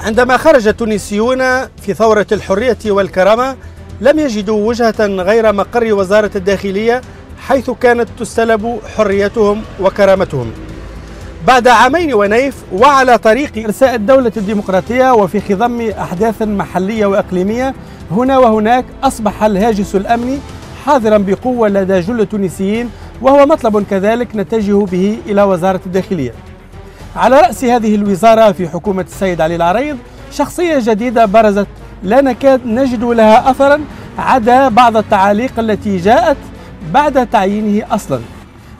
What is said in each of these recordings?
عندما خرج التونسيون في ثورة الحرية والكرامة لم يجدوا وجهة غير مقر وزارة الداخلية، حيث كانت تستلب حريتهم وكرامتهم. بعد عامين ونيف وعلى طريق إرساء الدولة الديمقراطية وفي خضم أحداث محلية وإقليمية هنا وهناك، أصبح الهاجس الأمني حاضرا بقوة لدى جل التونسيين، وهو مطلب كذلك نتجه به إلى وزارة الداخلية. على رأس هذه الوزارة في حكومة السيد علي العريض شخصية جديدة برزت لا نكاد نجد لها أثرا عدا بعض التعاليق التي جاءت بعد تعيينه أصلا.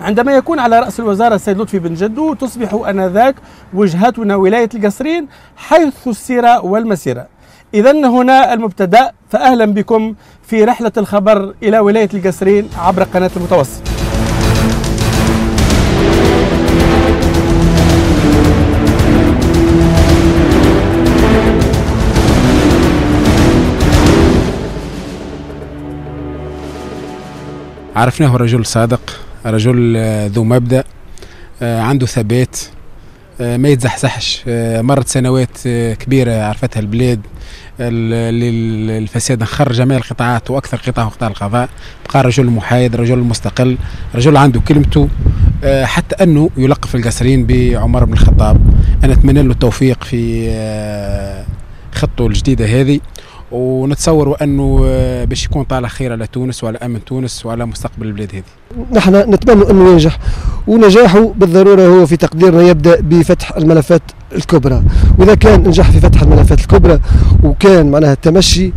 عندما يكون على رأس الوزارة السيد لطفي بن جدو تصبح آنذاك وجهتنا ولاية القصرين حيث السيرة والمسيرة. إذن هنا المبتدأ، فأهلا بكم في رحلة الخبر إلى ولاية القصرين عبر قناة المتوسط. عرفناه رجل صادق، رجل ذو مبدأ، عنده ثبات، ما يتزحزحش. مرت سنوات كبيرة عرفتها البلاد الفساد، خرج جميع القطاعات وأكثر قطاع هو قطاع القضاء. بقى رجل محايد، رجل مستقل، رجل عنده كلمته، حتى أنه يلقب في القصرين بعمر بن الخطاب. أنا أتمنى له التوفيق في خطته الجديدة هذه، ونتصور أنه باش يكون طالع خير على تونس وعلى أمن تونس وعلى مستقبل البلاد هذه. نحن نتمنى أنه ينجح، ونجاحه بالضرورة هو في تقديرنا يبدأ بفتح الملفات الكبرى، وإذا كان نجح في فتح الملفات الكبرى وكان معناها التمشي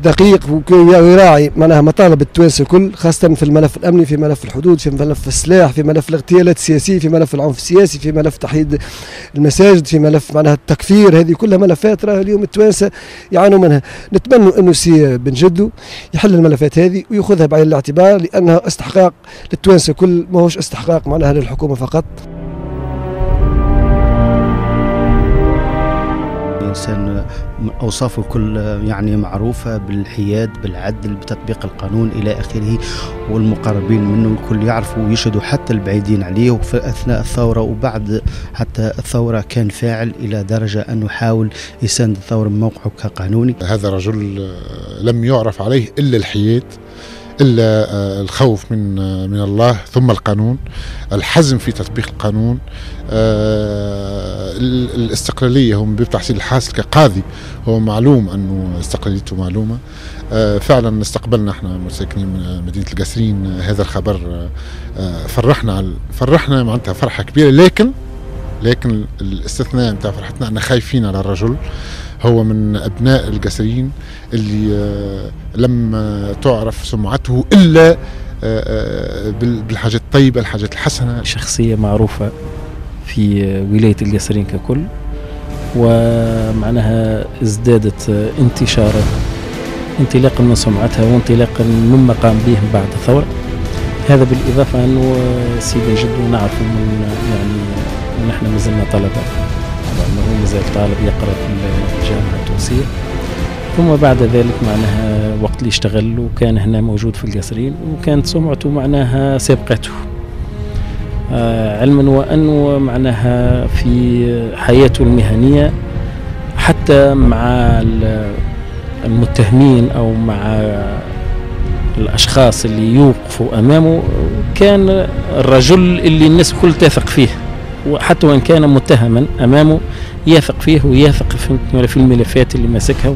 دقيق ويراعي معناها مطالب التوانسه الكل، خاصة في الملف الأمني، في ملف الحدود، في ملف السلاح، في ملف الاغتيالات السياسية، في ملف العنف السياسي، في ملف تحييد المساجد، في ملف معناها التكفير. هذه كلها ملفات راه اليوم التوانسه يعانوا منها. نتمنى أنه سي بن جدو يحل الملفات هذه ويأخذها بعين الاعتبار، لأنها استحقاق للتوانسه الكل، ما هوش استحقاق معناها للحكومة فقط. إنسان أوصافه كل يعني معروفة بالحياد، بالعدل، بتطبيق القانون إلى آخره، والمقربين منه الكل يعرفوا ويشهدوا، حتى البعيدين عليه. وفي أثناء الثورة وبعد حتى الثورة كان فاعل إلى درجة أنه حاول يساند الثورة من موقعه كقانوني. هذا رجل لم يعرف عليه إلا الحياد، إلا الخوف من الله، ثم القانون، الحزم في تطبيق القانون، الاستقلالية. هو بتحصيل الحاصل كقاضي هو معلوم أنه استقلاليته معلومة. فعلا استقبلنا احنا مساكنين من مدينة القصرين هذا الخبر، فرحنا معناتها فرحة كبيرة، لكن الاستثناء نتاع فرحتنا أننا خايفين على الرجل. هو من أبناء القصرين اللي لم تعرف سمعته إلا بالحاجات الطيبة، الحاجات الحسنة. شخصية معروفة في ولاية القصرين ككل، ومعناها ازدادت انتشارا انطلاقا من سمعتها وانطلاقا مما قام به بعد الثورة. هذا بالإضافة أنه سي بن جدو نعرف من يعني نحن مازلنا طلبة، أنه مازال طالب يقرأ في الجامعة التونسية، ثم بعد ذلك معناها وقت اللي اشتغل وكان هنا موجود في القصرين وكانت سمعته معناها سابقته، علما وأنه معناها في حياته المهنية حتى مع المتهمين أو مع الأشخاص اللي يوقفوا أمامه كان الرجل اللي الناس كل تثق فيه، وحتى وإن كان متهما أمامه يثق فيه ويثق في الملفات اللي ماسكها.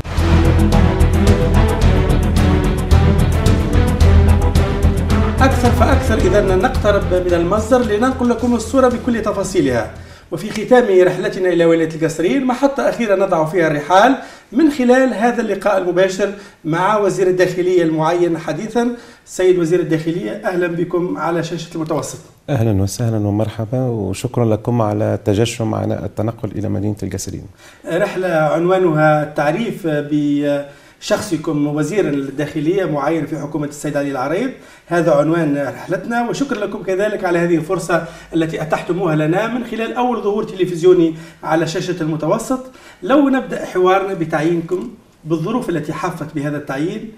أكثر فأكثر إذا نقترب من المصدر لننقل لكم الصورة بكل تفاصيلها. وفي ختام رحلتنا إلى ولاية القصرين محطة أخيرة نضع فيها الرحال من خلال هذا اللقاء المباشر مع وزير الداخلية المعين حديثا. سيد وزير الداخلية، أهلا بكم على شاشة المتوسط. أهلا وسهلا ومرحبا، وشكرا لكم على التجشم معنا التنقل إلى مدينة القصرين. رحلة عنوانها التعريف بشخصكم وزير الداخلية معين في حكومة السيد علي العريض، هذا عنوان رحلتنا، وشكرا لكم كذلك على هذه الفرصة التي أتحتموها لنا من خلال أول ظهور تلفزيوني على شاشة المتوسط. لو نبدأ حوارنا بتعيينكم بالظروف التي حافت بهذا التعيين،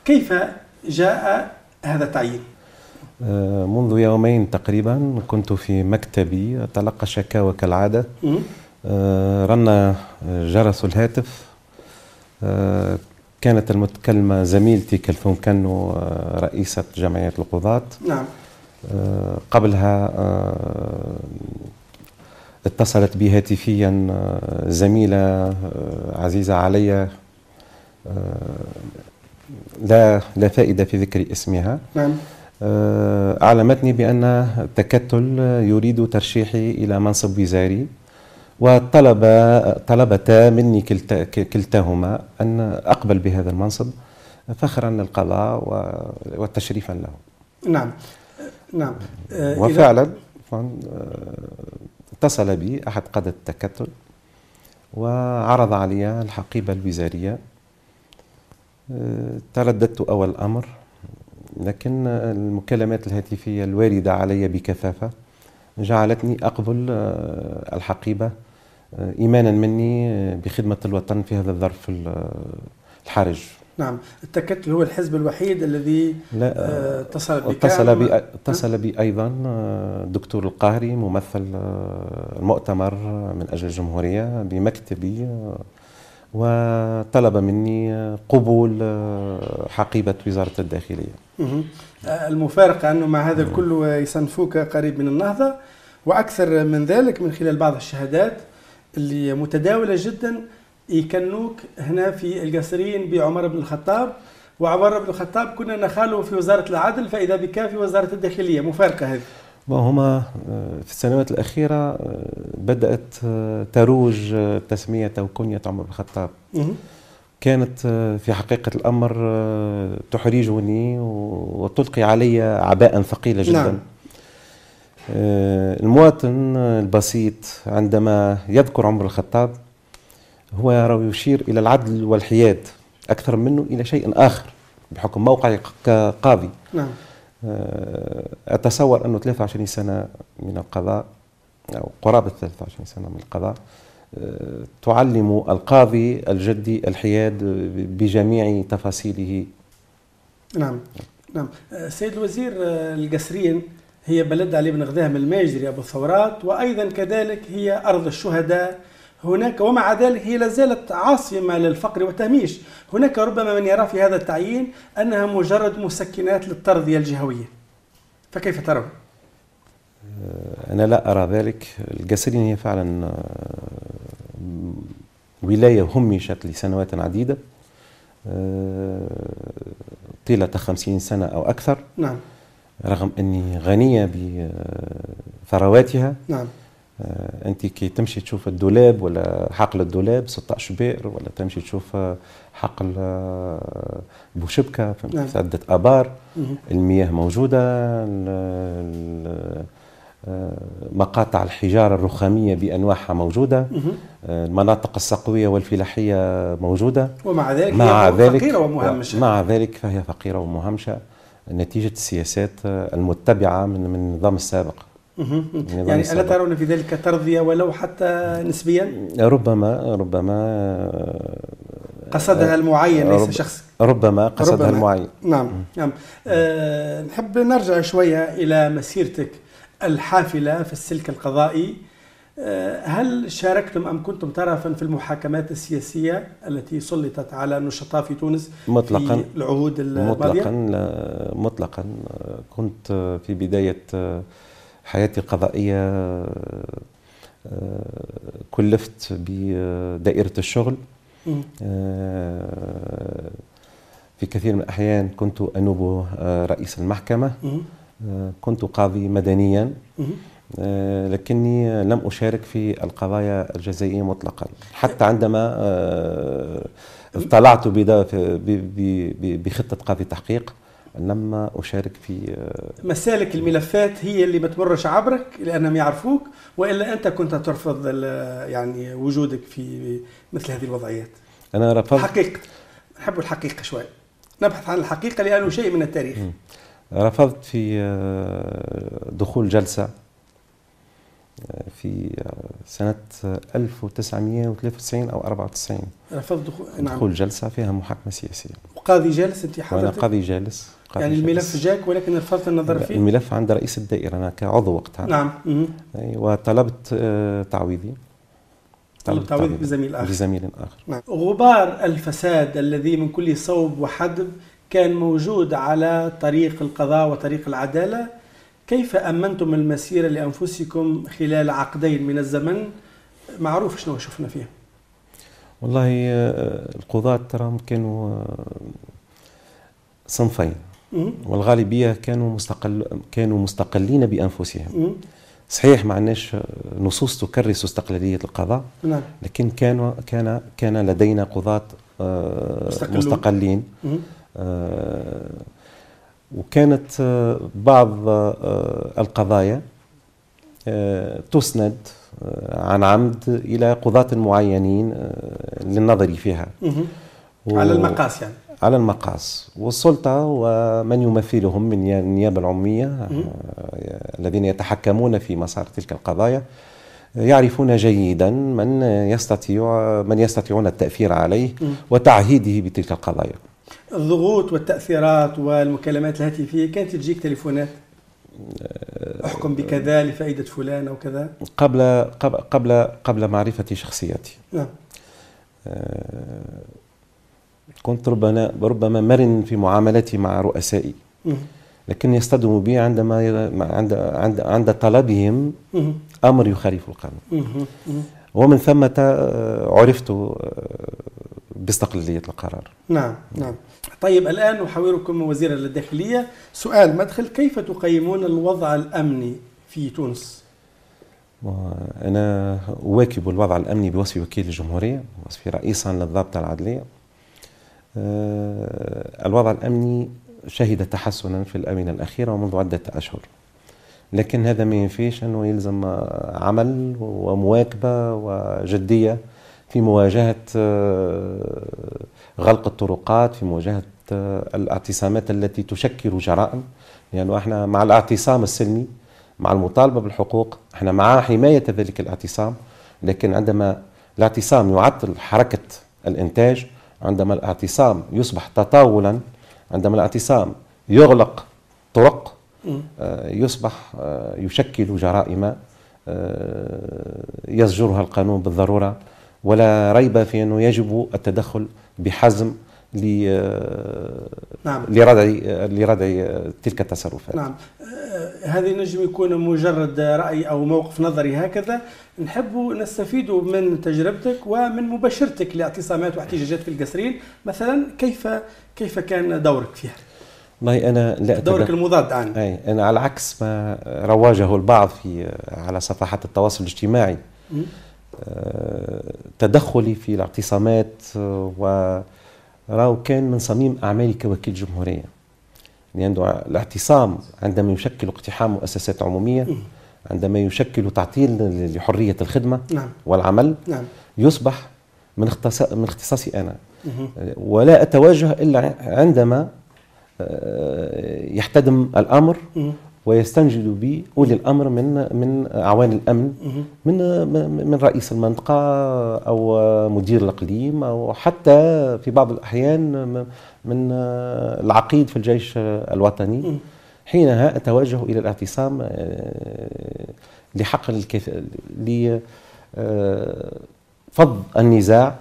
كيف جاء هذا التعيين؟ منذ يومين تقريبا كنت في مكتبي أتلقى شكاوى كالعادة رن جرس الهاتف. كانت المتكلمة زميلتي كلثوم كانو رئيسة جمعية القضاة. نعم. قبلها اتصلت بي هاتفيا زميلة عزيزة علي، لا فائدة في ذكر اسمها. نعم. أعلمتني بأن تكتل يريد ترشيحي إلى منصب وزاري، وطلبتا مني كلتاهما أن أقبل بهذا المنصب فخرا للقضاء وتشريفا له. نعم. نعم. وفعلا اتصل بي أحد قادة التكتل وعرض علي الحقيبة الوزارية. ترددت أول أمر، لكن المكالمات الهاتفية الواردة علي بكثافة جعلتني أقبل الحقيبة إيمانا مني بخدمة الوطن في هذا الظرف الحرج. نعم. التكتل هو الحزب الوحيد الذي اتصل بي أيضا الدكتور القاهري ممثل المؤتمر من أجل الجمهورية بمكتبي، وطلب مني قبول حقيبة وزارة الداخلية. المفارقة أنه مع هذا الكل يصنفوك قريب من النهضة، وأكثر من ذلك من خلال بعض الشهادات اللي متداولة جدا يكنوك هنا في القصرين بعمر بن الخطاب، وعمر بن الخطاب كنا نخاله في وزارة العدل، فإذا بك في وزارة الداخلية. مفارقة هذه. وهما في السنوات الأخيرة بدأت تروج تسمية وكنية عمر بن الخطاب. كانت في حقيقة الأمر تحرجني وتلقي علي عباء ثقيلة جدا. نعم. المواطن البسيط عندما يذكر عمر الخطاب هو يشير إلى العدل والحياد أكثر منه إلى شيء آخر بحكم موقعي كقاضي. نعم. أتصور أنه 23 سنة من القضاء أو قرابة 23 سنة من القضاء تعلم القاضي الجدي الحياد بجميع تفاصيله. نعم. نعم. سيد الوزير، القصرين هي بلد علي بن غذاهم الماجري أبو الثورات، وأيضا كذلك هي أرض الشهداء هناك، ومع ذلك هي لازالت عاصمة للفقر والتهميش. هناك ربما من يرى في هذا التعيين أنها مجرد مسكنات للترضية الجهوية، فكيف ترى؟ أنا لا أرى ذلك. القصرين هي فعلا ولاية همشت لسنوات عديدة طيلة 50 سنة أو أكثر. نعم. رغم أني غنية بثرواتها. نعم. أنت كي تمشي تشوف الدولاب ولا حقل الدولاب 16 بئر، ولا تمشي تشوف حقل بوشبكة في عدة آبار. المياه موجودة، مقاطع الحجارة الرخامية بأنواعها موجودة، المناطق الصقوية والفلاحية موجودة. ومع ذلك هي فقيرة ومهمشة. مع ذلك فهي فقيرة ومهمشة نتيجة السياسات المتبعة من النظام السابق. يعني ألا ترون في ذلك ترضية ولو حتى نسبيا؟ ربما قصدها المعين ليس شخص. ربما قصدها المعين. نعم. نعم. نحب نرجع شوية إلى مسيرتك الحافلة في السلك القضائي. هل شاركتم أم كنتم طرفا في المحاكمات السياسية التي سلطت على النشطاء في تونس مطلقا في العهود الماضية؟ مطلقا. كنت في بداية حياتي القضائية كلفت بدائرة الشغل. في كثير من الأحيان كنت أنوب رئيس المحكمة. كنت قاضي مدنيا، لكني لم أشارك في القضايا الجزائية مطلقا. حتى عندما اطلعت بخطة قاضي تحقيق لما أشارك في مسالك الملفات هي اللي ما تمرش عبرك لأنهم يعرفوك، وإلا أنت كنت ترفض يعني وجودك في مثل هذه الوضعيات؟ أنا رفضت حقيقة. نحب الحقيقة شوي، نبحث عن الحقيقة لأنه شيء من التاريخ. رفضت في دخول جلسة في سنة 1993 أو 94. رفضت دخول جلسة فيها محاكمة سياسية. وقاضي جالس أنت حضرتك؟ وأنا قاضي جالس. يعني الملف جاك ولكن رفضت النظر فيه؟ الملف عند رئيس الدائرة أنا كعضو وقتها. نعم. وطلبت تعويضي طلب تعويض بزميل آخر. بزميل آخر. نعم. غبار الفساد الذي من كل صوب وحدب كان موجود على طريق القضاء وطريق العدالة، كيف أمنتم المسيرة لأنفسكم خلال عقدين من الزمن؟ معروف شنو شفنا فيه. والله القضاة ترى كانوا صنفين، والغالبية كانوا مستقلين بأنفسهم. صحيح ما عندناش نصوص تكرس استقلالية القضاء، نعم. لكن كان لدينا قضاة مستقلين. وكانت بعض القضايا تسند عن عمد إلى قضاة معينين للنظر فيها على المقاس، يعني على المقاس، والسلطة ومن يمثلهم من النيابة العمومية الذين يتحكمون في مسار تلك القضايا يعرفون جيدا من يستطيعون التأثير عليه وتعهيده بتلك القضايا. الضغوط والتأثيرات والمكالمات الهاتفية كانت تجيك تليفونات احكم بكذا لفائدة فلان أو كذا قبل معرفة شخصيتي. نعم. كنت ربما مرن في معاملتي مع رؤسائي، لكن يصطدموا بي عند طلبهم أمر يخالف القانون، ومن ثم عرفت باستقلالية القرار. نعم. طيب الآن أحاوركم وزيرا للداخلية سؤال مدخل، كيف تقيمون الوضع الأمني في تونس؟ أنا أواكب الوضع الأمني بوصفي وكيل الجمهورية، وصفي رئيسا للضابطة العدلية. الوضع الأمني شهد تحسنا في الآونة الأخيرة ومنذ عدة أشهر، لكن هذا ما ينفيش أنه يلزم عمل ومواكبة وجدية في مواجهة غلق الطرقات، في مواجهة الاعتصامات التي تشكل جرائم، لأنه يعني احنا مع الاعتصام السلمي، مع المطالبة بالحقوق، احنا مع حماية ذلك الاعتصام، لكن عندما الاعتصام يعطل حركة الإنتاج، عندما الاعتصام يصبح تطاولا، عندما الاعتصام يغلق طرق، يصبح يشكل جرائم يزجرها القانون بالضرورة، ولا ريب في أنه يجب التدخل بحزم لردع تلك التصرفات. نعم. هذه نجم يكون مجرد رأي أو موقف نظري هكذا، نحب نستفيد من تجربتك ومن مباشرتك لاعتصامات واحتجاجات في القصرين مثلا، كيف كان دورك فيها؟ والله أنا لا دورك المضاد عني. أنا على عكس ما رواجه البعض على صفحات التواصل الاجتماعي، تدخلي في الاعتصامات وراو كان من صميم أعمالي كوكيل جمهورية، لأن الاعتصام عندما يشكل اقتحام مؤسسات عمومية، عندما يشكل تعطيل لحرية الخدمة والعمل، يصبح من اختصاصي أنا، ولا أتواجه إلا عندما يحتدم الأمر ويستنجد بي أولي الأمر من أعوان الأمن، من رئيس المنطقة أو مدير الإقليم، أو حتى في بعض الأحيان من العقيد في الجيش الوطني. حينها أتوجه إلى الاعتصام لفض النزاع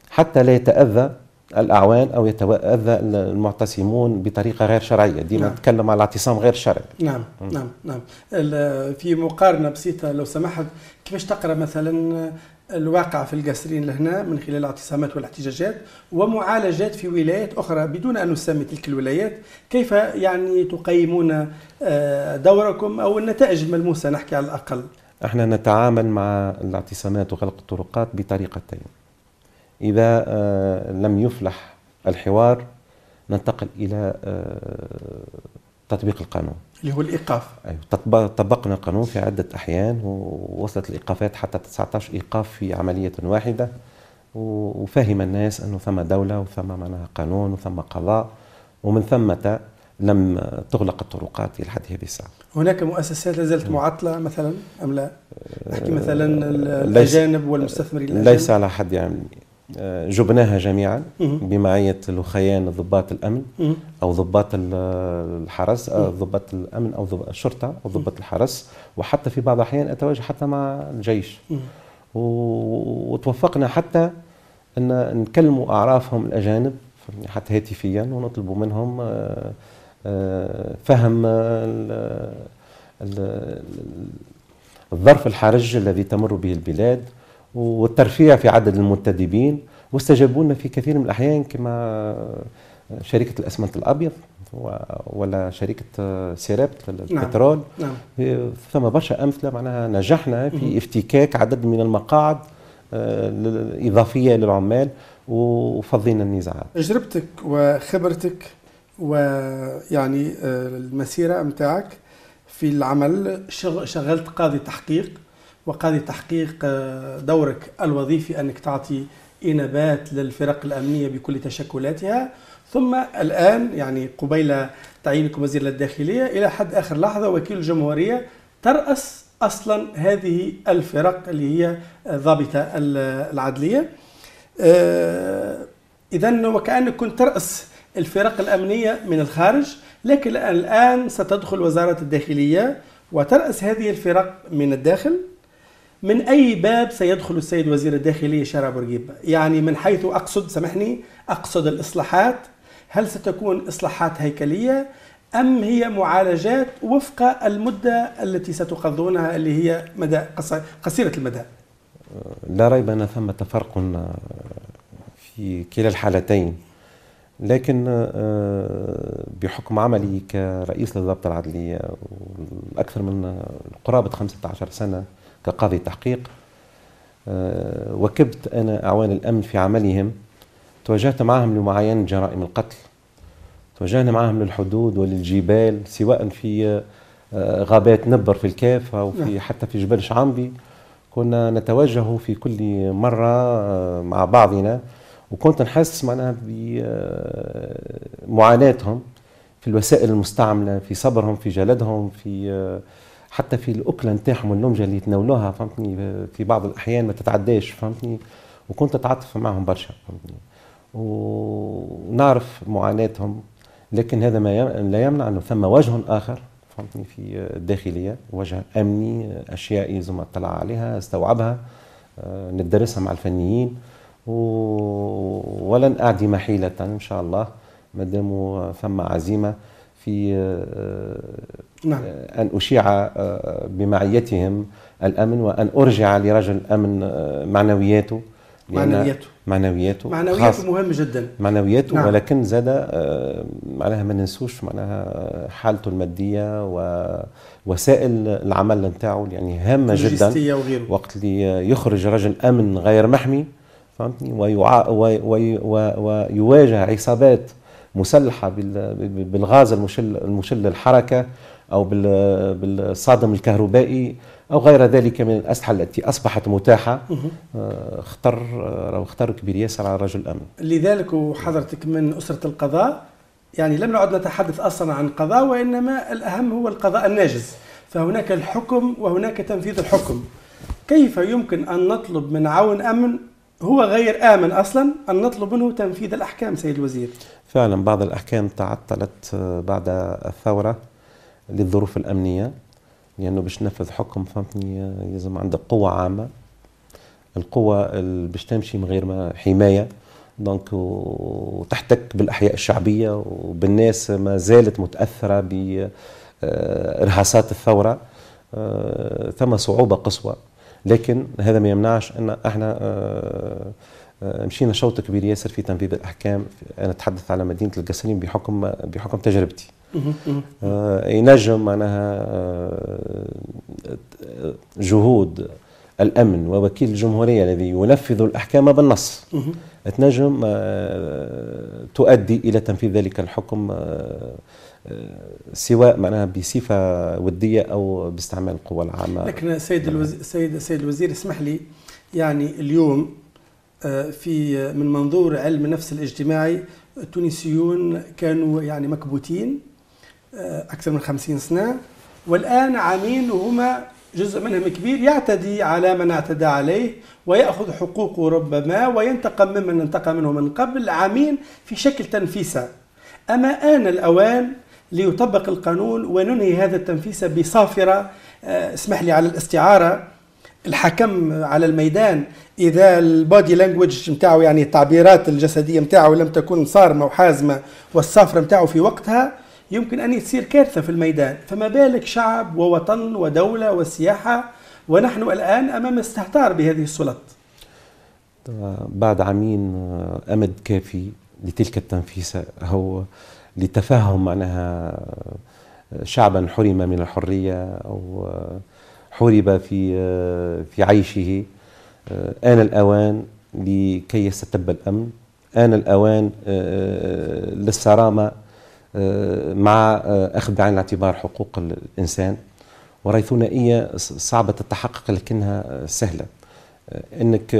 حتى لا يتأذى الأعوان أو يتأذى المعتصمون بطريقة غير شرعية. ديما نتكلم على الاعتصام غير شرعي. نعم. في مقارنة بسيطة لو سمحت، كيفاش تقرأ مثلا الواقع في القصرين لهنا من خلال الاعتصامات والاحتجاجات ومعالجات في ولايات أخرى بدون أن نسمي تلك الولايات؟ كيف يعني تقيمون دوركم أو النتائج الملموسة نحكي على الأقل؟ احنا نتعامل مع الاعتصامات وغلق الطرقات بطريقتين. إذا لم يفلح الحوار ننتقل إلى تطبيق القانون اللي هو الإيقاف. أيوة. طبقنا القانون في عدة أحيان، ووصلت الإيقافات حتى 19 إيقاف في عملية واحدة، وفهم الناس أنه ثم دولة وثم معناها قانون وثم قضاء، ومن ثم لم تغلق الطرقات إلى حد هذه الساعة. هناك مؤسسات لازالت معطلة مثلا أم لا؟ نحكي مثلا الأجانب والمستثمرين الأجانب. ليس على حد يعني، جبناها جميعا بمعية الأخيان ضباط الأمن أو ضباط الحرس، ضباط الأمن أو الشرطة أو ضباط الحرس، وحتى في بعض الأحيان أتواجه حتى مع الجيش، وتوفقنا حتى أن نكلموا أعرافهم الأجانب حتى هاتفيا، ونطلبوا منهم فهم الظرف الحرج الذي تمر به البلاد والترفيع في عدد المنتدبين. واستجابوا لنا في كثير من الأحيان، كما شركة الأسمنت الأبيض ولا شركة سيرابت للبترول. نعم. ثم برشا أمثلة معناها نجحنا في افتكاك عدد من المقاعد الإضافية للعمال وفضينا النزاعات. تجربتك وخبرتك ويعني المسيرة متاعك في العمل، شغلت قاضي تحقيق، وقاضي تحقيق دورك الوظيفي أنك تعطي إنابات للفرق الأمنية بكل تشكلاتها، ثم الآن يعني قبيل تعيينك وزير للداخلية إلى حد آخر لحظة وكيل الجمهورية ترأس أصلا هذه الفرق اللي هي ضابطة العدلية. إذن وكأنك كنت ترأس الفرق الأمنية من الخارج، لكن الآن ستدخل وزارة الداخلية وترأس هذه الفرق من الداخل. من أي باب سيدخل السيد وزير الداخلية شارع بورقيبة؟ يعني من حيث أقصد الإصلاحات، هل ستكون إصلاحات هيكلية أم هي معالجات وفق المدة التي ستقضونها اللي هي مدى قصيرة المدى؟ لا ريب أن ثمة فرق في كلا الحالتين، لكن بحكم عملي كرئيس للضابطة العدلية أكثر من قرابة 15 سنة كقاضي تحقيق، وكبت أنا أعوان الأمن في عملهم. تواجهت معهم لمعاينة جرائم القتل، تواجهنا معهم للحدود وللجبال، سواء في غابات نبر في الكاف أو في حتى في جبل شعنبي. كنا نتوجه في كل مرة مع بعضنا، وكنت نحس معناها بمعاناتهم في الوسائل المستعملة، في صبرهم، في جلدهم، في حتى في الأكلة نتاعهم والنمجة اللي يتناولوها، فهمتني، في بعض الأحيان ما تتعداش، فهمتني، وكنت أتعاطف معهم برشا، فهمتني، ونعرف معاناتهم. لكن هذا لا يمنع أنه ثم وجه آخر، فهمتني، في الداخلية، وجه أمني، أشياء يلزم اطلع عليها، استوعبها، ندرسها مع الفنيين، ولن أعدي حيلة إن شاء الله ما دام ثم عزيمة في أن أشيع بمعيتهم الأمن، وأن أرجع لرجل الأمن معنوياته مهم جدا، معنوياته. نعم. ولكن زاد معناها ما ننسوش معناها حالته المادية ووسائل العمل نتاعو يعني هامة جدا. وقت اللي يخرج رجل أمن غير محمي، فهمتني، ويواجه عصابات مسلحة بالغاز المشل للحركة أو بالصادم الكهربائي أو غير ذلك من الأسلحة التي أصبحت متاحة، خطر كبير ياسر على رجل الأمن. لذلك وحضرتك من أسرة القضاء، يعني لم نعد نتحدث أصلا عن القضاء، وإنما الأهم هو القضاء الناجز، فهناك الحكم وهناك تنفيذ الحكم. كيف يمكن أن نطلب من عون أمن هو غير آمن أصلا أن نطلب منه تنفيذ الأحكام سيد الوزير؟ فعلا بعض الأحكام تعطلت بعد الثورة للظروف الأمنية، لأنه باش ننفذ حكم، فهمتني، يلزم عندك قوة عامة، القوة اللي باش تمشي من غير ما حماية، دونك وتحتك بالأحياء الشعبية وبالناس ما زالت متأثرة بإرهاصات الثورة. ثم صعوبة قصوى، لكن هذا ما يمنعش أن احنا مشينا شوط كبير ياسر في تنفيذ الأحكام. أنا أتحدث على مدينة القصرين بحكم تجربتي. ينجم معناها جهود الأمن ووكيل الجمهورية الذي ينفذ الأحكام بالنص تنجم تؤدي إلى تنفيذ ذلك الحكم، سواء معناها بصفة ودية أو باستعمال القوى العامة. لكن سيد الوزير اسمح لي، يعني اليوم في من منظور علم النفس الاجتماعي التونسيون كانوا يعني مكبوتين أكثر من 50 سنة، والآن عامين وهما جزء منهم كبير يعتدي على من اعتدى عليه ويأخذ حقوقه ربما وينتقم ممن انتقم منه من قبل، عامين في شكل تنفيسة. أما آن الأوان ليطبق القانون وننهي هذا التنفيس بصافرة، اسمح لي على الاستعارة، الحكم على الميدان إذا البودي لانجويج نتاعو يعني التعبيرات الجسدية نتاعو لم تكن صارمة وحازمة والصافرة نتاعو في وقتها يمكن أن يصير كارثة في الميدان، فما بالك شعب ووطن ودولة وسياحة، ونحن الآن أمام استهتار بهذه السلط. بعد عامين أمد كافي لتلك التنفيسة أو لتفهم معناها شعبا حرم من الحرية أو حرب في عيشه. آن الأوان لكي يستتب الأمن، آن الأوان للصرامة مع أخذ بعين الاعتبار حقوق الإنسان. وراي ثنائية صعبة التحقق لكنها سهلة، أنك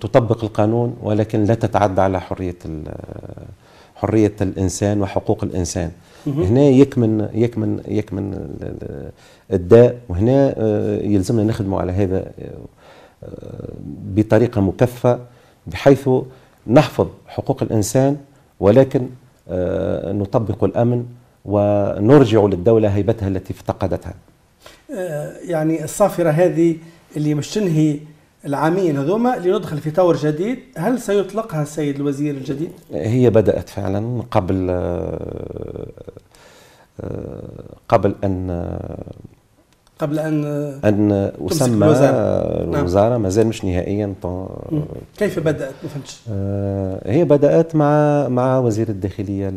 تطبق القانون ولكن لا تتعدى على حرية الإنسان وحقوق الإنسان. هنا يكمن الداء، وهنا يلزمنا نخدموا على هذا بطريقة مكثفة بحيث نحفظ حقوق الإنسان ولكن نطبق الأمن ونرجع للدولة هيبتها التي افتقدتها. يعني الصافرة هذه اللي مش تنهي العامين هذوما لندخل في طور جديد، هل سيطلقها السيد الوزير الجديد؟ هي بدأت فعلا قبل أن أسمى الوزارة. ما زال مش نهائيا. كيف بدأت؟ ما فهمتش. هي بدأت مع وزير الداخلية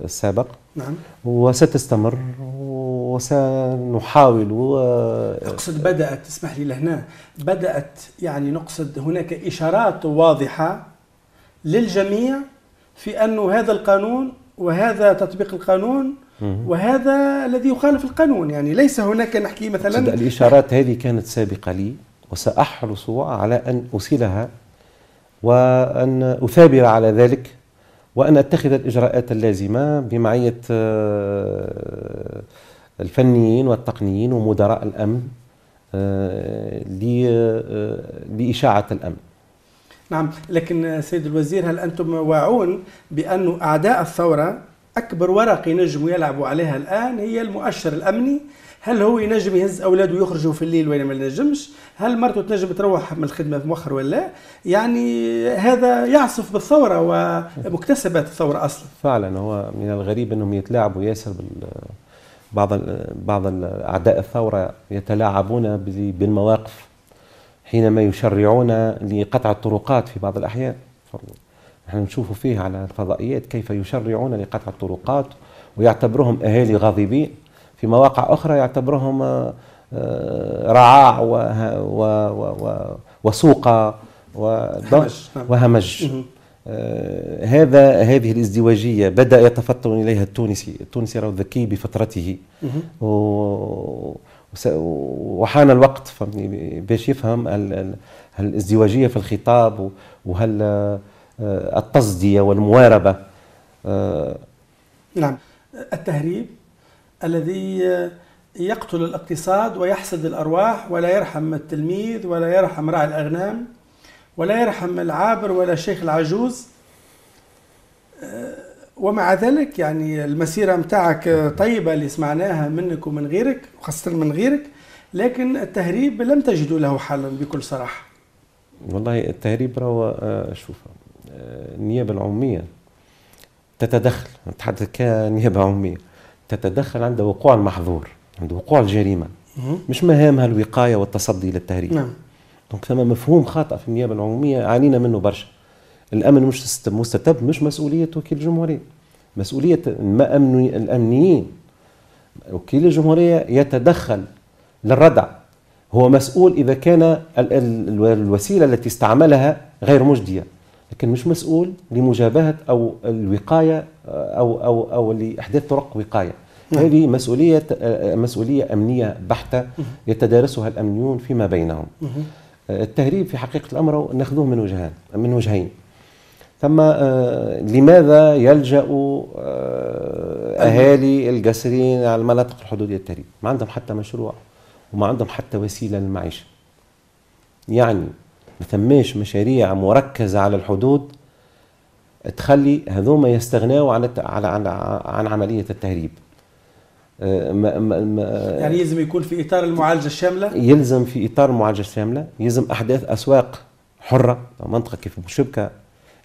السابق. نعم. وستستمر وسنحاول. أقصد بدأت، اسمح لي لهنا، بدأت يعني نقصد هناك إشارات واضحة للجميع في أنه هذا القانون وهذا تطبيق القانون وهذا الذي يخالف القانون. يعني ليس هناك نحكي مثلا الإشارات هذه كانت سابقة لي وسأحرص على أن أرسلها وأن أثابر على ذلك وأن أتخذ الإجراءات اللازمة بمعية الفنيين والتقنيين ومدراء الأمن لإشاعة الأمن. نعم، لكن سيد الوزير هل أنتم واعون بأن أعداء الثورة أكبر ورقة ينجموا يلعبوا عليها الآن هي المؤشر الأمني؟ هل هو ينجم يهز أولاده ويخرجوا في الليل وين ما ينجمش؟ هل مرته تنجم تروح من الخدمة في مؤخر ولا؟ يعني هذا يعصف بالثورة ومكتسبات الثورة أصلا. فعلا هو من الغريب أنهم يتلاعبوا ياسر بعض أعداء الثورة يتلاعبون بالمواقف حينما يشرعون لقطع الطرقات في بعض الأحيان. نحن نشوف فيه على الفضائيات كيف يشرعون لقطع الطرقات ويعتبرهم أهالي غاضبين، في مواقع أخرى يعتبرهم رعاع وسوقة وهمج. هذه الازدواجية بدأ يتفطن إليها التونسي راه ذكي بفطرته، وحان الوقت باش يفهم الازدواجية في الخطاب وهل التصدية والمواربة. نعم، التهريب الذي يقتل الاقتصاد ويحسد الأرواح ولا يرحم التلميذ ولا يرحم راعي الأغنام ولا يرحم العابر ولا الشيخ العجوز، ومع ذلك يعني المسيرة متاعك طيبة اللي سمعناها منك ومن غيرك وخاصة من غيرك، لكن التهريب لم تجدوا له حلا بكل صراحة. والله التهريب راهو شوف، النيابة العمومية تتدخل، نتحدث كنيابة عمومية تتدخل عند وقوع المحظور، عند وقوع الجريمة، مش مهامها الوقاية والتصدي للتهريب. نعم. دونك ثم مفهوم خاطئ في النيابة العمومية عانينا منه برشا. الأمن مش مستتب، مش مسؤولية وكيل الجمهورية، مسؤولية الأمنيين. وكيل الجمهورية يتدخل للردع، هو مسؤول إذا كان الوسيلة التي استعملها غير مجدية، لكن مش مسؤول لمجابهة أو الوقاية أو لإحداث طرق وقاية. هذه مسؤولية أمنية بحتة يتدارسها الأمنيون فيما بينهم. التهريب في حقيقة الأمر نأخذوه من وجهين. ثم لماذا يلجأ أهالي القصرين على المناطق الحدودية التهريب؟ ما عندهم حتى مشروع وما عندهم حتى وسيلة للمعيشة. يعني ما ثماش مشاريع مركزة على الحدود تخلي هذوما يستغنوا عن عملية التهريب. يعني يلزم يكون في إطار المعالجة الشاملة. يلزم في إطار المعالجة الشاملة، يلزم أحداث أسواق حرة. منطقة كيف بوشبكة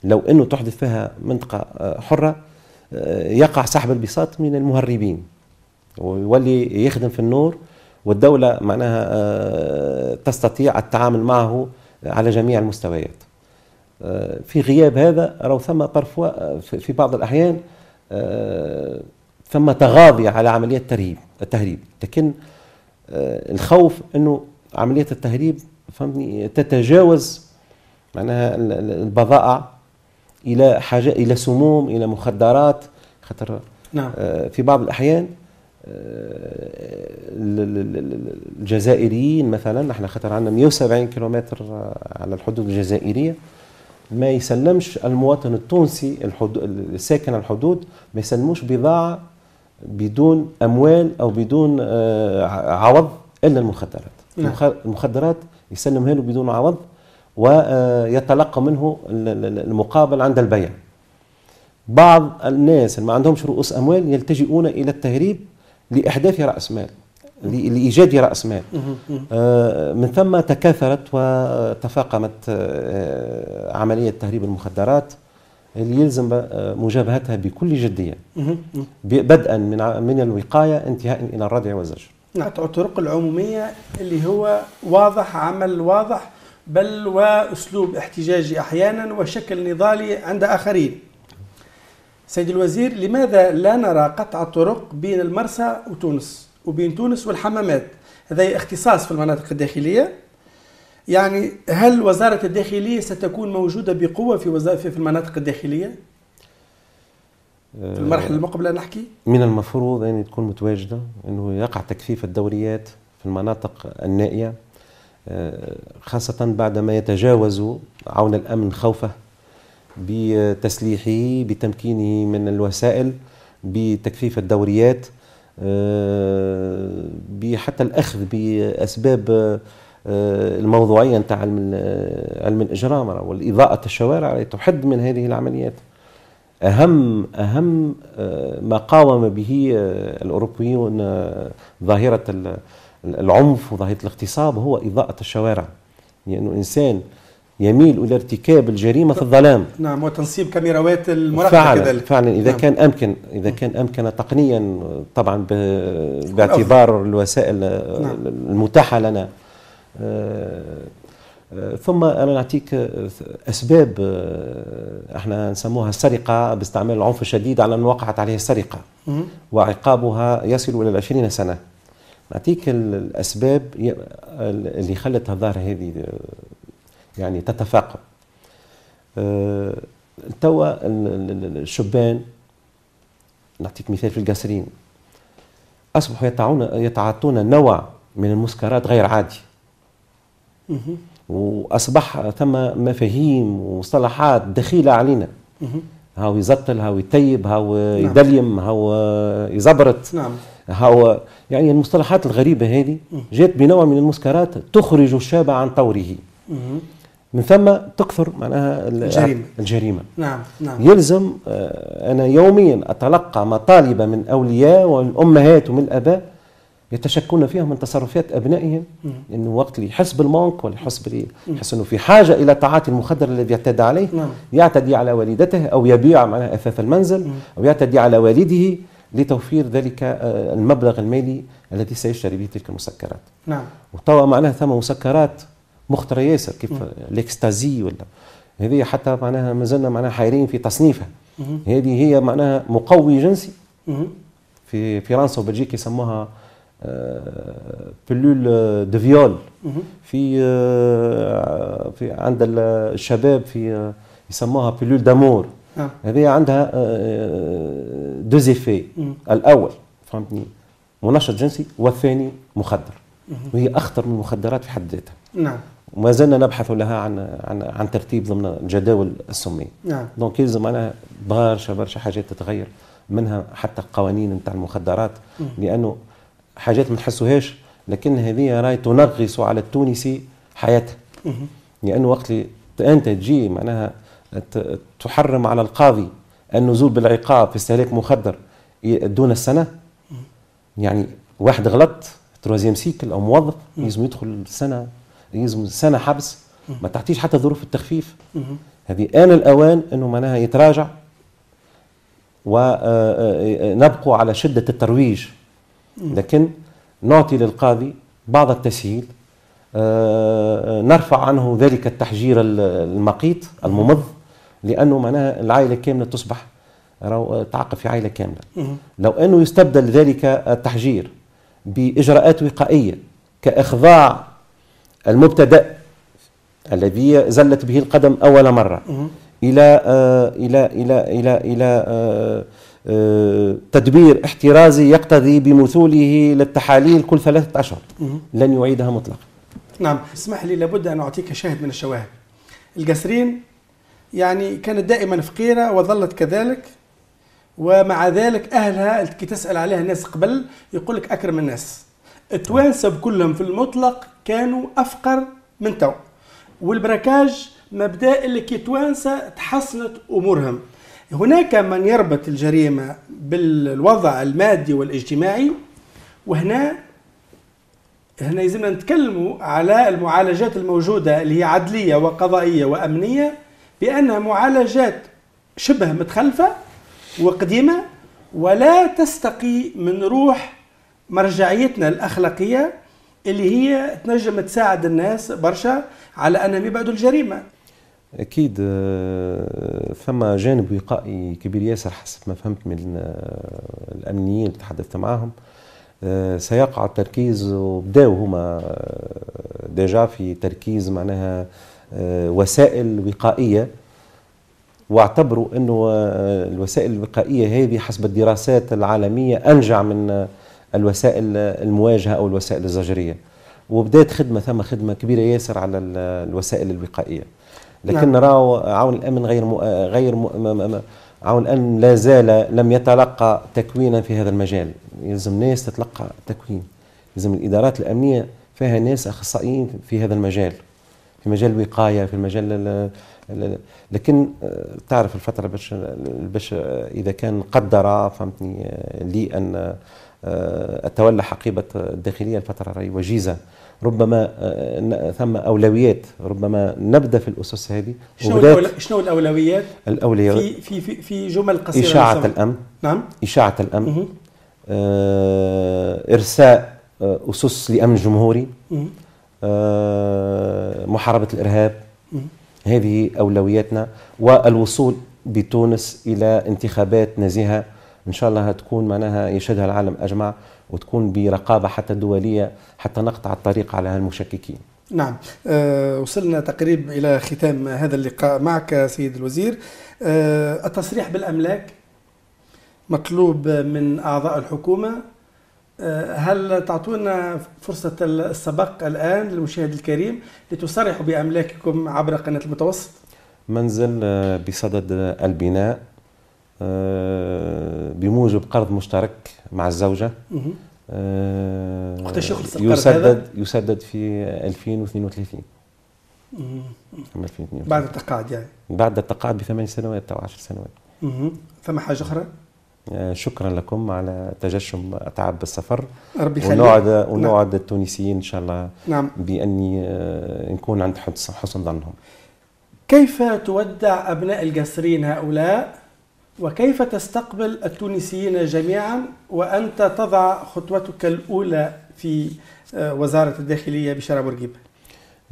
لو أنه تحدث فيها منطقة حرة يقع سحب البساط من المهربين ويولي يخدم في النور، والدولة معناها تستطيع التعامل معه على جميع المستويات. في غياب هذا راهو ثم في بعض الأحيان ثم تغاضي على عملية التهريب، لكن الخوف أنه عملية التهريب فهمني تتجاوز معناها البضائع إلى حاجة، إلى سموم، إلى مخدرات. خاطر نعم. في بعض الأحيان الجزائريين مثلا، نحن خاطر عندنا 170 كيلومتر على الحدود الجزائرية، ما يسلمش المواطن التونسي الساكن على الحدود ما يسلموش بضاعة بدون أموال أو بدون عوض إلا المخدرات. نعم. المخدرات يسلمها له بدون عوض ويتلقى منه المقابل عند البيع. بعض الناس اللي ما عندهمش رؤوس أموال يلتجئون إلى التهريب لإحداث رأس مال، لإيجاد رأس مال. من ثم تكاثرت وتفاقمت عملية تهريب المخدرات اللي يلزم مجابهتها بكل جدية، بدءا من الوقاية انتهاء إلى الردع والزجر. الطرق العمومية اللي هو واضح، عمل واضح، بل وأسلوب احتجاجي أحيانا وشكل نضالي عند آخرين. سيد الوزير، لماذا لا نرى قطع الطرق بين المرسى وتونس وبين تونس والحمامات؟ هذا اختصاص في المناطق الداخلية. يعني هل وزارة الداخلية ستكون موجودة بقوة في المناطق الداخلية في المرحلة المقبلة نحكي؟ من المفروض أن تكون متواجدة، أنه يقع تكثيف الدوريات في المناطق النائية، خاصة بعدما يتجاوز عون الأمن خوفه بتسليحه، بتمكينه من الوسائل، بتكثيف الدوريات، بحتى الأخذ بأسباب الموضوعية نتاع علم الإجرام والإضاءة الشوارع تحد من هذه العمليات. أهم ما قاوم به الأوروبيون ظاهرة العنف وظاهرة الاغتصاب هو إضاءة الشوارع، لأنه يعني إنسان يميل إلى ارتكاب الجريمة في الظلام. نعم، وتنصيب كاميرات المراقبة كذلك. فعلا إذا نعم. كان أمكن تقنيا طبعا باعتبار الوسائل المتاحة لنا. ثم أنا نعطيك أسباب احنا نسموها السرقة باستعمال العنف الشديد على أن وقعت عليه السرقة وعقابها يصل إلى 20 سنة. نعطيك الأسباب اللي خلت الظاهرة هذه يعني تتفاقم. توا الشبان، نعطيك مثال في القصرين، أصبحوا يتعاطون نوع من المسكرات غير عادي، وأصبح ثم مفاهيم ومصطلحات دخيلة علينا، هاو يزطل، هاو يطيب، هاو يدليم، هاو يزبرت. نعم. هاو يعني المصطلحات الغريبة هذه جاءت بنوع من المسكرات تخرج الشاب عن طوره، من ثم تكثر معناها الجريمة. نعم. نعم. يلزم أنا يوميا أتلقى مطالب من أولياء والأمهات ومن الآباء يتشكون فيها من تصرفات أبنائهم، إنه وقت اللي يحس بالمونك ولا يحس إنه في حاجة إلى تعاطي المخدر الذي اعتدى عليه، يعتدي على والدته أو يبيع معناها أثاث المنزل أو يعتدي على والده لتوفير ذلك المبلغ المالي الذي سيشتري به تلك المسكرات. نعم. وطبعا معناها ثم مسكرات مخطرة ياسر كيف الاكستازي ولا هذه، حتى معناها ما زلنا معناها حيرين في تصنيفها. هذه هي معناها مقوي جنسي. في فرنسا وبلجيكا يسموها بلول دو فيول. في عند الشباب في يسموها بلول دامور. هذه عندها دو زيفي، الاول فهمتني منشط جنسي والثاني مخدر، وهي اخطر من المخدرات في حد ذاتها. نعم. وما زلنا نبحث لها عن ترتيب ضمن الجداول السميه. نعم. دونك يلزم معناها برشا حاجات تتغير، منها حتى القوانين نتاع المخدرات، لانه حاجات ما تحسوهاش لكن هذه راهي تنغص على التونسي حياته. لانه وقت اللي انت تجي معناها تحرم على القاضي النزول بالعقاب في استهلاك مخدر دون السنه، يعني واحد غلط تروازيام سيكل او موظف يلزم يدخل سنه حبس، ما تعطيش حتى ظروف التخفيف. هذه آن الأوان أنه معناها يتراجع ونبقوا على شدة الترويج، لكن نعطي للقاضي بعض التسهيل، نرفع عنه ذلك التحجير المقيت الممض، لأنه معناها العائلة كاملة تصبح تعاقب في عائلة كاملة. لو أنه يستبدل ذلك التحجير بإجراءات وقائية كإخضاع المبتدأ الذي زلت به القدم أول مرة إلى تدبير احترازي يقتضي بمثوله للتحاليل كل 3 أشهر، لن يعيدها مطلقا. نعم، اسمح لي، لابد أن أعطيك شاهد من الشواهد. القسرين يعني كانت دائما فقيرة وظلت كذلك، ومع ذلك أهلها كي تسأل عليها الناس قبل يقول لك أكرم الناس. التوانسة كلهم في المطلق كانوا أفقر من تو، والبراكاج مبدأ اللي كي توانسة تحسنت أمورهم. هناك من يربط الجريمة بالوضع المادي والاجتماعي، وهنا يلزمنا نتكلموا على المعالجات الموجودة اللي هي عدلية وقضائية وأمنية، بأنها معالجات شبه متخلفة وقديمة ولا تستقي من روح مرجعيتنا الأخلاقية اللي هي تنجم تساعد الناس برشا على أنهم يبعدوا الجريمة. أكيد ثم جانب وقائي كبير ياسر حسب ما فهمت من الأمنيين اللي تحدثت معهم. سيقع التركيز، وبداوا هما ديجا في تركيز معناها وسائل وقائية، واعتبروا أنه الوسائل الوقائية هذه حسب الدراسات العالمية أنجع من الوسائل المواجهة أو الوسائل الزجرية، وبدأت ثم خدمة كبيرة ياسر على الوسائل الوقائية. لكن نراو عون الأمن عون الأمن لا زال لم يتلقى تكوينا في هذا المجال. يلزم ناس تتلقى تكوين، يلزم الإدارات الأمنية فيها ناس أخصائيين في هذا المجال، في مجال الوقاية، في المجال لكن تعرف الفترة باش إذا كان قدر فهمتني لي أن أتولى حقيبة الداخلية الفترة راهي وجيزة، ربما ثم أولويات، ربما نبدأ في الأسس هذه. شنو الأولويات؟ الأولويات في جمل قصيرة. إشاعة الأمن. نعم. إشاعة الأمن. إرساء أسس لأمن جمهوري. محاربة الإرهاب. هذه أولوياتنا، والوصول بتونس إلى انتخابات نزيهة إن شاء الله تكون معناها يشهدها العالم أجمع، وتكون برقابة حتى دولية حتى نقطع الطريق على المشككين. نعم. وصلنا تقريبا إلى ختام هذا اللقاء معك سيد الوزير. التصريح بالأملاك مطلوب من أعضاء الحكومة، هل تعطونا فرصة السبق الآن للمشاهد الكريم لتصرحوا بأملاككم عبر قناة المتوسط؟ منزل بصدد البناء بموجب قرض مشترك مع الزوجة. وقتاش يخلص القرض هذا؟ يسدد في 2032. بعد التقاعد يعني؟ بعد التقاعد ب8 سنوات أو 10 سنوات. ثم حاجة أخرى؟ شكرا لكم على تجشم أتعب السفر. ربي يخليك. ونوعد التونسيين إن شاء الله. نعم. بأني نكون عند حسن ظنهم. كيف تودع أبناء القسرين هؤلاء، وكيف تستقبل التونسيين جميعا وأنت تضع خطوتك الأولى في وزارة الداخلية بشارع بورقيبة؟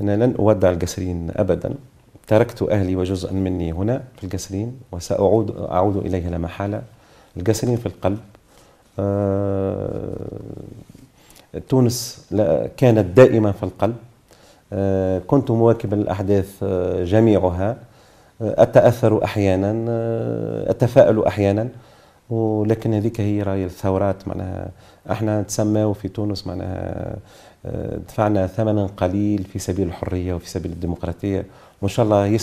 أنا لن أودع القسرين أبدا، تركت أهلي وجزءا مني هنا في القسرين، وسأعود إليها لا محالة. القسرين في القلب. تونس كانت دائما في القلب. كنت مواكبا الأحداث جميعها، أتأثر أحيانا، أتفائل أحيانا، ولكن هذيك هي راي الثورات. معناها احنا نتسمى في تونس معناها دفعنا ثمنا قليل في سبيل الحرية وفي سبيل الديمقراطية، وإن شاء الله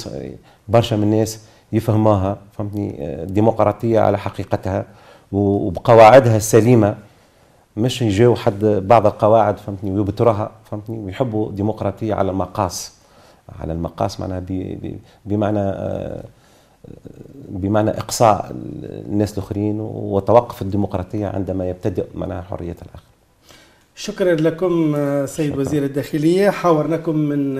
برشا من الناس يفهموها فهمتني الديمقراطية على حقيقتها وبقواعدها السليمة، مش يجيو حد بعض القواعد فهمتني ويبتروها فهمتني ويحبوا ديمقراطية على المقاس. على المقاس معناها بمعنى بمعنى إقصاء الناس الآخرين وتوقف الديمقراطية عندما يبتدئ معناها حرية الآخر. شكرا لكم سيد وزير الداخلية. حاورناكم من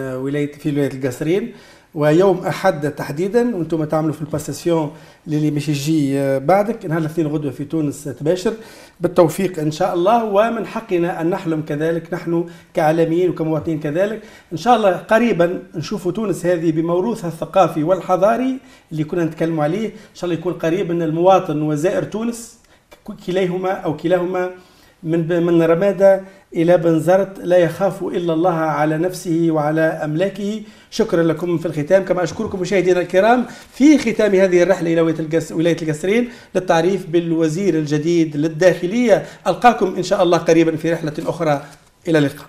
في ولاية القصرين، ويوم أحد تحديدا وانتم تعملوا في الباساسيون اللي مش يجي بعدك نهار الاثنين غدوة في تونس تباشر بالتوفيق إن شاء الله. ومن حقنا أن نحلم كذلك نحن كعالميين وكمواطنين كذلك إن شاء الله قريبا نشوفوا تونس هذه بموروثها الثقافي والحضاري اللي كنا نتكلم عليه، إن شاء الله يكون قريب أن المواطن وزائر تونس كلاهما من رمادة إلى بنزرت لا يخاف إلا الله على نفسه وعلى أملاكه. شكرا لكم في الختام، كما أشكركم مشاهدينا الكرام في ختام هذه الرحلة إلى ولاية القصرين للتعريف بالوزير الجديد للداخلية. ألقاكم إن شاء الله قريبا في رحلة أخرى، إلى اللقاء.